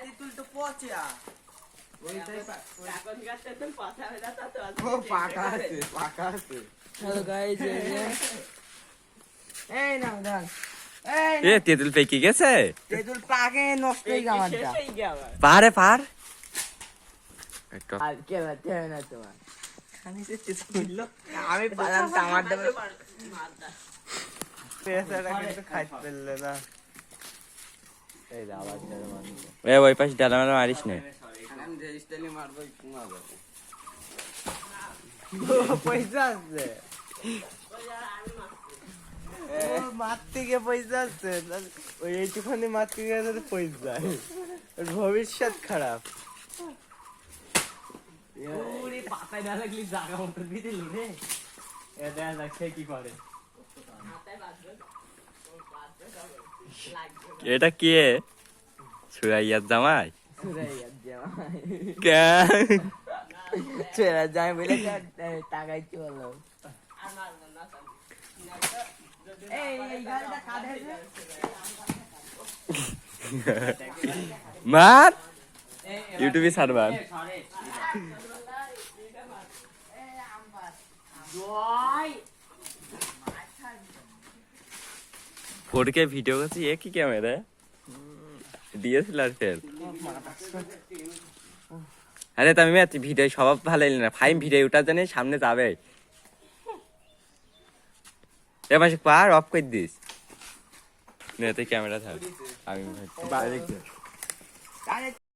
তেঁতুল তো পচা। পাকা আছে। হ্যালো গাইস, এই নাও দাও। এ তেঁতুল পেকে গেছে, তেঁতুল পাকে নষ্ট হয়ে গামারটা। পারে পার আর কে বাতে হয় না তোমার। খানিতে তেঁতুল আমি পালাম টামাটো। পেছাটা কিন্তু খাইতে পারলে না। এই যে আবার যাবে মানুষ। এ ওই পাশে ডালা মারা মারিস না। আমি যে স্টাইলে মারবো কুমা যাবে। পয়সা আছে, মারতে গিয়ে পয়সা আছে, ওই এইটুখানি মারতে গিয়ে পয়সা, ভবিষ্যৎ খারাপ। পাতায় না লাগলি জায়গা মতো দিয়ে দিল রে। এ দেখা যাক সে কি করে। এটা কে? সুরাইয়ার জামাই? ছেড়া যায় বলে টাকাই চলো। মার ইউটিউবে ছাড়বার। ফোরকে ভিডিও করছি, এ কি ক্যামেরা? DSLR fail. আরে তুমি ভিডিও সব ভালো এলি না, ফাইম ভিডিও ওটা জানি সামনে যাবে। এ মাসে পার অফ করে দিস, নেতে ক্যামেরা থাক। আমি